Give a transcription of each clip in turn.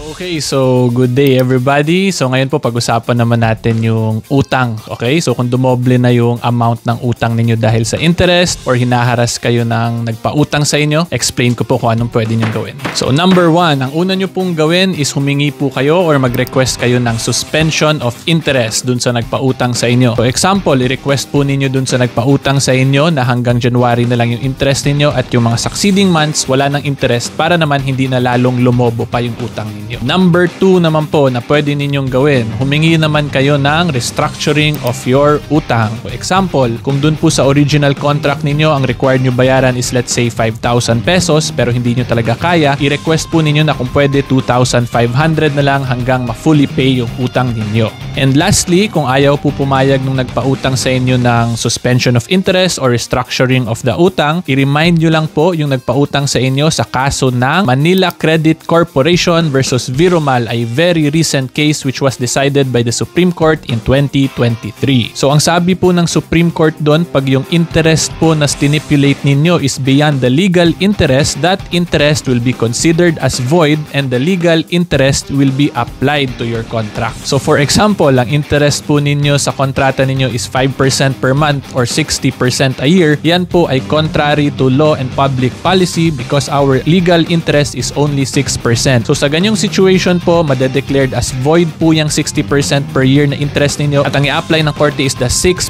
Okay, so good day everybody. So ngayon po pag-usapan naman natin yung utang. Okay, so kung dumoble na yung amount ng utang ninyo dahil sa interest or hinaharas kayo ng nagpautang sa inyo, explain ko po kung anong pwede nyo gawin. So number 1, ang una nyo pong gawin is humingi po kayo or mag-request kayo ng suspension of interest dun sa nagpautang sa inyo. So example, i-request po ninyo dun sa nagpautang sa inyo na hanggang January na lang yung interest ninyo at yung mga succeeding months wala ng interest para naman hindi na lalong lumobo pa yung utang ninyo. Number 2 naman po na pwede ninyong gawin, humingi naman kayo ng restructuring of your utang. For example, kung dun po sa original contract ninyo, ang required nyo bayaran is let's say 5,000 pesos pero hindi nyo talaga kaya, i-request po ninyo na kung pwede 2,500 na lang hanggang ma-fully pay yung utang ninyo. And lastly, kung ayaw po pumayag nung nagpautang sa inyo ng suspension of interest or restructuring of the utang, i-remind nyo lang po yung nagpautang sa inyo sa kaso ng Manila Credit Corporation versus Viromal, a very recent case which was decided by the Supreme Court in 2023. So ang sabi po ng Supreme Court doon, pag yung interest po na stipulate ninyo is beyond the legal interest, that interest will be considered as void and the legal interest will be applied to your contract. So for example, ang interest po ninyo sa kontrata ninyo is 5% per month or 60% a year. Yan po ay contrary to law and public policy because our legal interest is only 6%. So sa ganyong situation po, madedeclared as void po yung 60% per year na interest ninyo at ang i-apply ng korte is the 6%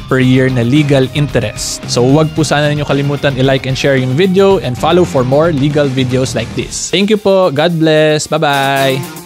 per year na legal interest. So wag po sana ninyo kalimutan i-like and share yung video and follow for more legal videos like this. Thank you po. God bless. Bye-bye.